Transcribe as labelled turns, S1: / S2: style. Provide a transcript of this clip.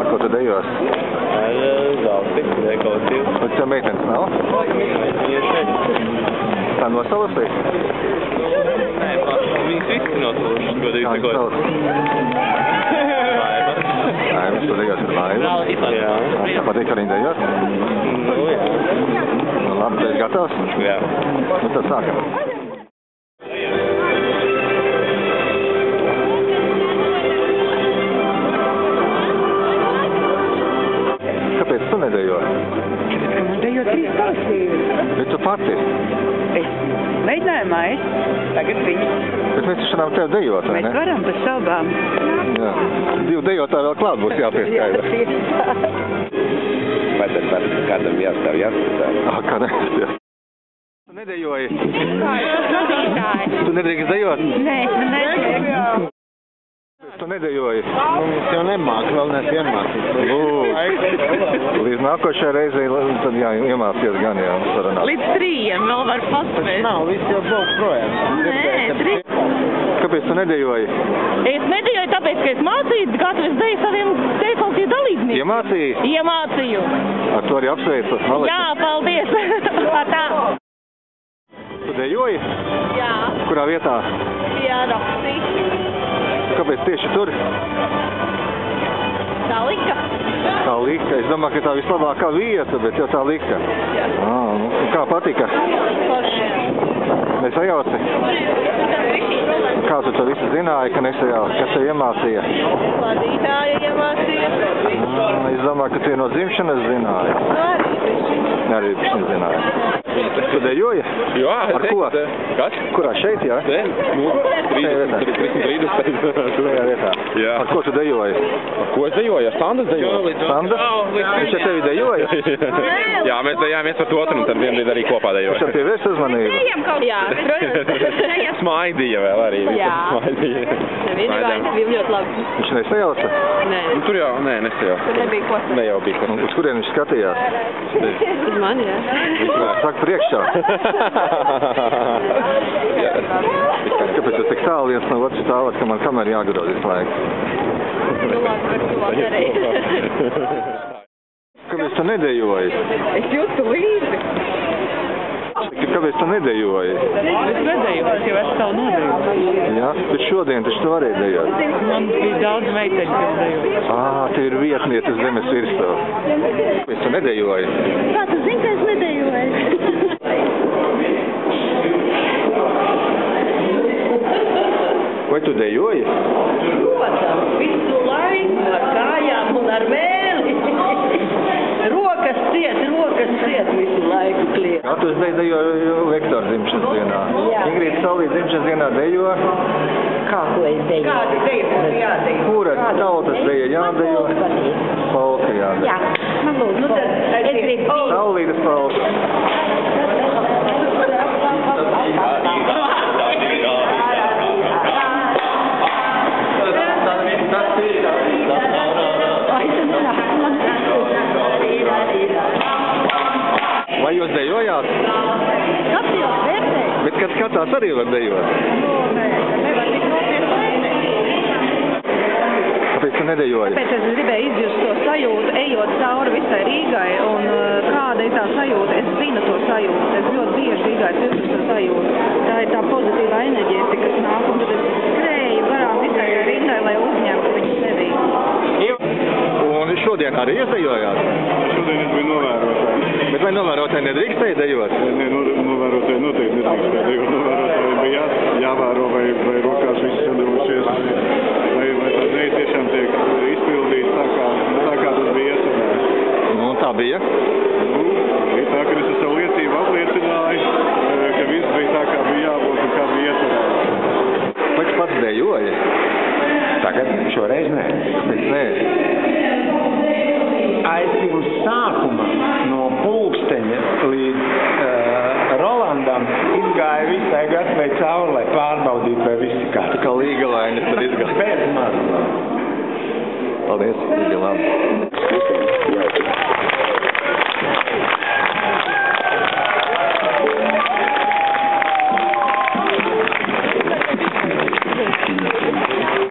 S1: Ar ko tu dejos?
S2: Ar Zalti, rekolektīvu.
S1: Bet tev meitenes nav?
S2: Viņa šeit.
S1: Tā nosalasīja?
S2: Nē, viņas visi nosaluši, godīgi sakot.
S1: Laimas, tu dejos ar Laimu?
S2: Jā.
S1: Tev patīk, ka viņi dejos?
S2: Nu, jā.
S1: Nu, labi, tu esi gatavs?
S2: Jā.
S1: Nu, tad sākam. Kāpēc tu nedejo?
S3: Man dejo 3 kolektīvi.
S1: Bet tu pati.
S3: Es mēģinājumā tagad viņi.
S1: Bet mēs taču varam tev dejot, vai
S3: Mēs
S1: ne?
S3: varam pa savām.
S1: Jā. 2 dejotāji vēl klāt būs jāpieskaida.
S3: Tieši tā.
S2: Vai tad kādam jāstāv jāskatās?
S1: Kā neesties? Tu nedejoji?
S3: Vadītāji.
S1: Tu nedrīkst dejot?
S3: Nē, man nedrīkst.
S1: Tu nedejoji?
S2: Mums jau nemāk, vēl nes iemācīt.
S1: Līdz nākošajai reizei tad iemācies gan jau sarunāt.
S4: Līdz 3 vēl var paspēt.
S2: Nav, viss jau brauc projām.
S4: Nē, 3.
S1: Kāpēc tu nedejoji?
S4: Es nedejoju tāpēc, ka es mācīju, gatavs deju saviem kolektīvu dalībniekiem.
S1: Iemācīji?
S4: Iemācīju.
S1: Ar to arī apsveicu.
S4: Jā, paldies. Tā.
S1: Tu dejoji?
S4: Jā,
S1: Kurā vietā?
S4: jā, rakstīt.
S1: Kāpēc tieši tur?
S4: Tā lika.
S1: Tā lika. Es domāju, ka tā vislabākā vieta, bet jau tā lika.
S4: Jā.
S1: Nu, kā patika?
S4: Forši.
S1: Nesajauci? Kā tu to visu zināji, ka nesajauci? Kas tev iemācīja?
S4: Vadītāja iemācīja.
S1: Es domāju, ka tie no dzimšanas zināja. Arī viņi zināja. Tu dejoji?
S2: Jā,
S1: Ar ko?
S2: Kas?
S1: Kurā šeit, jā?
S2: Nu, 330.
S1: Tajā vietā.
S2: Jā.
S1: Ar ko tu dejoji?
S2: Ar ko es dejoju? Ar Sandas dejoju?
S1: Sanda? Viņš ar tevi dejoja?
S2: Jā, mēs dejāmies par to otru, un tad vienbrīd arī kopā
S1: Viņš ar
S2: dejoju.
S1: pievērs uzmanību?
S4: Jā, protams.
S2: Smaidīja vēl arī.
S4: Jā.
S2: Smaidīja.
S4: Vienīgais bija ļoti labi.
S1: Viņš nesajauca?
S4: Nē,
S2: Nu, tur jau, nē, nesajau.
S4: tur nebija ko.
S2: Ne jau bija
S1: Un
S2: kas.
S1: uz kurien viņš skatījās?
S4: Uz mani, jā.
S1: Saka priekšā. Kāpēc tu tik tālu viens no otras stāvot, ka man kamera jāgrod visu laiku?
S4: Nu, labi, par to arī.
S1: Kāpēc tu nedejoji?
S4: Es jūtu līdzi.
S1: Kāpēc tu nedejoji?
S3: Es nedeju, es jau esmu savu nodeju.
S1: Jā, bet šodien taču tu varēji dejot.
S3: Man bija daudz meiteņu, kas dejo.
S1: Te ir vietniete zemes virsū. Kāpēc tu nedejoji?
S4: Kā tu zini, ka es nedejoju?
S1: Vai tu dejoji?
S5: Protams, visu laiku ar kājām un ar vēli. Rokas ciet visu laiku kliet.
S1: Jā, tu esi dejoju Vektora dzimšanas dienā.
S5: Jā.
S1: Ingrīda Saulīte dzimšanas dienā dejo.
S5: Kā ko es deju? Kāda deja būtu jādeja?
S1: Kura tautas deja jādejo? Polka jādejo.
S5: Jā, man lūdzu. Nu tad es gribu.
S1: Saulītes polka. Vai jūs dejojāt?
S4: Skatījos, vērtēju.
S1: Bet, kad skatās, arī var dejot.
S4: Nevar tik nopietni.
S1: Kāpēc tu nedejoji?
S6: Tāpēc es gribēju izjust to sajūtu, ejot cauri visai Rīgai, un kāda ir tā sajūta, es zinu to sajūtu, es ļoti bieži Rīgai jūtu to sajūtu. Tā ir tā pozitīvā enerģētika, kas nāk, un tad es skrēju garām visai Rīgai, lai uzņemtu viņu sevī.
S1: Un šodien arī jūs dejojāt?
S7: Šodien es biju novērotāji.
S1: Bet vai novērotāji nedrīkstēja dejot?
S7: Nē, novērotāji noteikti nedrīkstēja dejot. Novērotāji bija jāvēro, vai rokās viss sadrūsies, vai tas neitiešām tiek izpildīts tā kā tas bija iecerēts.
S1: Nu, tā bija.
S7: Bija tā, ka es ar savu liecību apliecināju, ka viss bija tā, kā bija jābūt un kā bija iecerēts.
S1: Vai tu pats dejoji?
S8: Tagad šoreiz nē.
S1: Bet nē.
S8: Pirms sākuma no pulksteņa līdz Rolandam izgāja visai gatavai cauri, lai pārbaudītu, vai visi kā.
S1: Tā kā līgalainis tad izgāja.
S8: Bez maz.
S1: Paldies, Līga, labi.